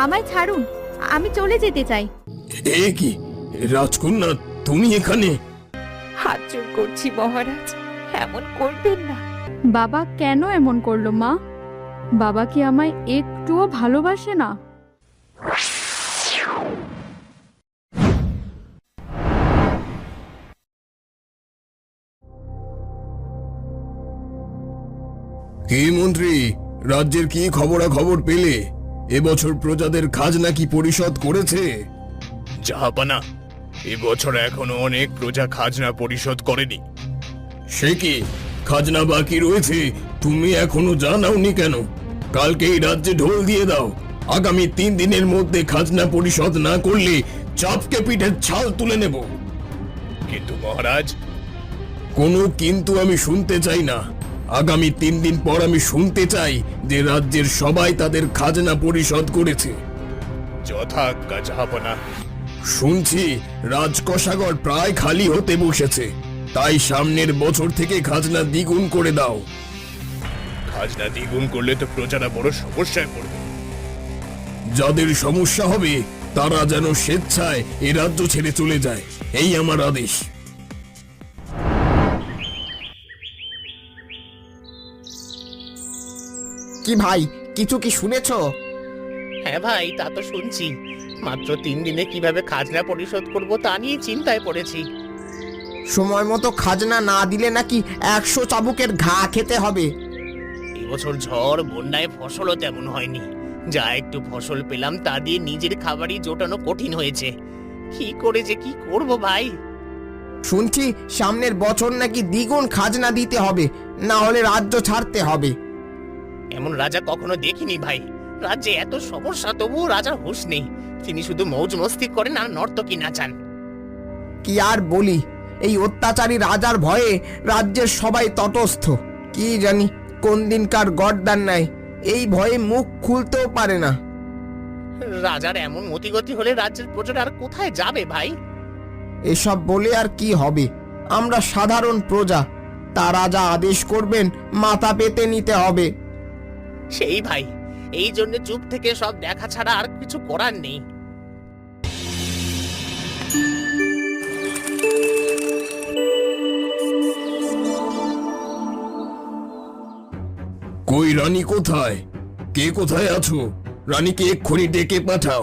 আমায় ছাড়ুন, আমি চলে যেতে চাই। এ কি রাজকন্যা, তুমি এখানে? হাত জোর করছি মহারাজ, এমন করবেন না। বাবা কেন এমন করলো মা? বাবা কি আমায় একটুও ভালোবাসে না? কি মন্ত্রী, রাজ্যের কি খবরাখবর পেলে? এবছর প্রজাদের খাজনা কি পরিশোধ করেছে? জাহাপানা, এবছর এখনো অনেক প্রজা খাজনা পরিশোধ করেনি। সে কি, খাজনা বাকি রয়েছে? তুমি এখনো জানাওনি কেন? কালকেই রাজ্যে ঢোল দিয়ে দাও। আগামী 3 দিনের মধ্যে খাজনা পরিশোধ না করলে চাপকে পিঠের ছাল তুলে নেব। কিন্তু মহারাজ, কোনো কিন্তু আমি শুনতে চাই না। আগামী 3 দিন পর আমি শুনতে চাই যে রাজ্যের সবাই তাদের খাজনা পরিশোধ করেছে। যথাজ্ঞা জাহাপানা। শুনছি রাজকোষাগার প্রায় খালি হতে বসেছে, তাই সামনের বছর থেকে খাজনা দ্বিগুণ করে দাও। খাজনা দ্বিগুণ করলে তো প্রজারা বড় সমস্যায় পড়বে। যাদের সমস্যা হবে তারা যেন স্বেচ্ছায় এ রাজ্য ছেড়ে চলে যায়, এই আমার আদেশ। কি ভাই, কিছু কি শুনেছ? হ্যাঁ ভাই, তা তো শুনছি। মাত্র 3 দিনে কিভাবে খাজনা পরিশোধ করব তা নিয়ে চিন্তায় পড়েছি। সময় মতো খাজনা না দিলে নাকি 100 চাবুকের ঘা খেতে হবে। এবছর ঝড় বন্যায় ফসলও তেমন হয়নি। যা একটু ফসল পেলাম তা দিয়ে নিজের খাবারই জোটানো কঠিন হয়েছে। কি করে যে কি করব ভাই। শুনছি সামনের বছর নাকি দ্বিগুণ খাজনা দিতে হবে, না হলে রাজ্য ছাড়তে হবে। এমন রাজা কখনো দেখিনি ভাই। রাজ্যে এত সমস্যা তবুও রাজার হুঁশ নেই। তিনি শুধু মৌজ মস্তি করেন আর নর্তকী নাচান। কি আর বলি, এই অত্যাচারী রাজার ভয়ে রাজ্যের সবাই তটস্থ। কি জানি কোন দিনকার গর্দান নাই, এই ভয়ে মুখ খুলতেও পারে না। রাজার এমন মতিগতি হলে রাজ্যের প্রজারা আর কোথায় যাবে ভাই? এসব বলে আর কি হবে, আমরা সাধারণ প্রজা, তা রাজা আদেশ করবেন মাথা পেতে নিতে হবে। সেই ভাই, এই জন্য চুপ থেকে সব দেখা ছাড়া আর কিছু করার নেই। কই রানী কোথায়? কে কোথায় আছো? রানীকে এক্ষুনি ডেকে পাঠাও।